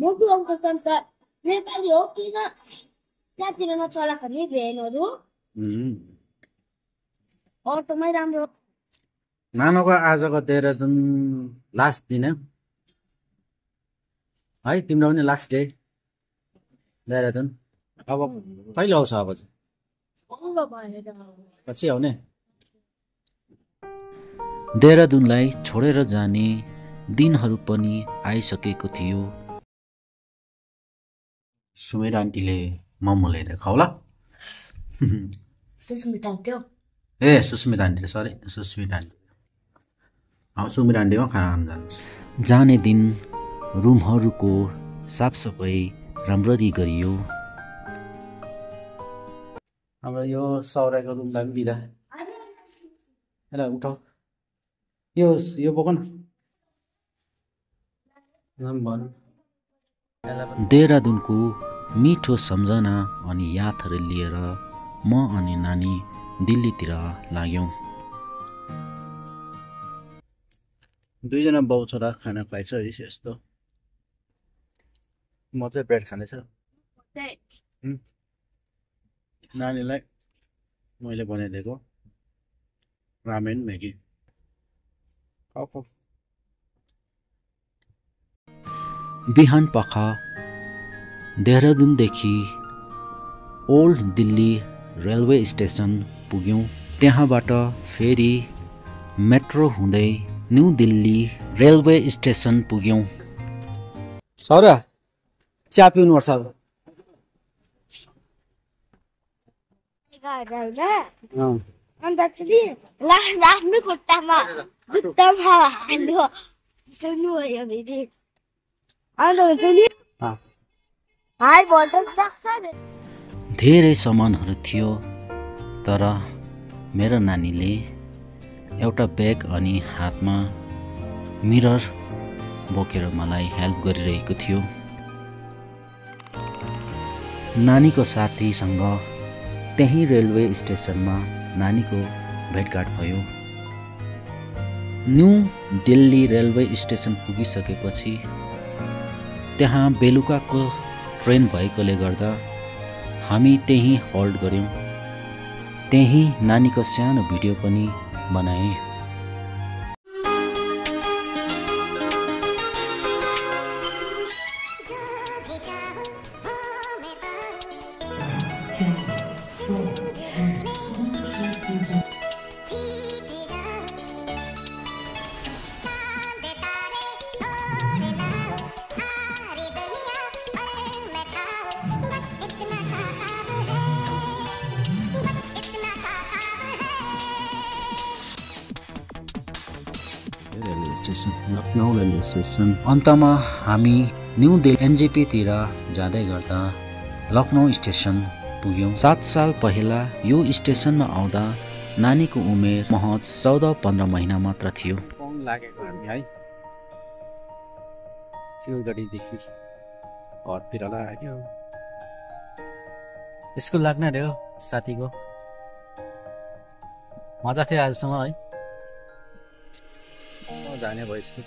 मोटु uncle त नेपाली हो किन त्यहाँतिर नचलाएको नि भ्यानहरू अटोमै राम्रो। नानुको आजको देहरादुन लास्ट दिन है, तिम्रो पनि लास्ट डे देहरादुन। अब कहिले आउँछ? अब पछि आउने। देहरादुनलाई छोडेर जाने दिनहरू पनि आइसकेको थियो। सुमिर आन्टीले मोमो ल्याइदियो, खाउला? सुस्मिता आन्टी हो। ए Susmita aunty, sorry Susmita aunty. Sumir आन्टीमा खाना खान जानुहोस्। जाने दिन रुमहरूको साफसफाइ राम्ररी गरियो। हाम्रो यो सौराको रुमलाई पनि बिदा। ल उठाउ, यो बोक न। देहरादुनको मिठो सम्झना अनि यादहरू लिएर म अनि नानी दिल्लीतिर लाग्यौँ। दुईजना बाउ छोरा खाना खुवाइछ है यस्तो। म चाहिँ ब्रेड खानेछु। नानीलाई मैले बनाइदिएको रामेन म्यागी। बिहान पख देहरादुनदेखि ओल्ड दिल्ली रेलवे स्टेसन पुग्यौँ। त्यहाँबाट फेरि मेट्रो हुँदै न्यू दिल्ली रेलवे स्टेसन पुग्यौँ। सौरा चिया पिउनुपर्छ अब। आफ्नै खुट्टामा जुत्तामा हाल्यो सुन्नु भयो फेरि। धेरै सामानहरू थियो, तर मेरो नानीले एउटा ब्याग अनि हातमा मिरर बोकेर मलाई हेल्प गरिरहेको थियो। नानीको साथीसँग त्यही रेलवे स्टेसनमा नानीको भेटघाट भयो। न्यू दिल्ली रेलवे स्टेसन पुगिसकेपछि त्यहाँ बेलुकाको ट्रेन भएकोले गर्दा हामी त्यहीँ होल्ड गऱ्यौँ। त्यहीँ नानीको सानो भिडियो पनि बनाएँ। अन्तमा हामी न्यू दिल्ली एनजेपीतिर जाँदै गर्दा लखनऊ स्टेसन पुग्यौँ। 7 साल पहिला यो स्टेसनमा आउँदा नानीको उमेर महज 14-15 महिना मात्र थियो। लागेको हामी है सिलगढीदेखि घरतिर लाग्यो। स्कुल लाग्न आँट्यो साथीको। मजा थियो आजसम्म है। जाने भयो स्कुल।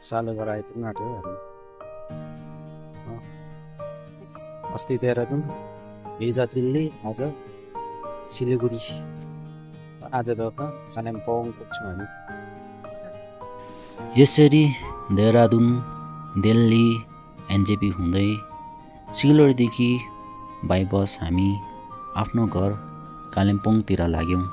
सालो घर आइपुग्न आँट्यो हामी। अस्ति देहरादुन, हिजो दिल्ली, आज सिलगढी, आज त कालिम्पोङ पुग्छौँ हामी। यसरी देहरादुन, दिल्ली, एनजेपी हुँदै सिलगढीदेखि बाई बस हामी आफ्नो घर कालिम्पोङतिर लाग्यौँ।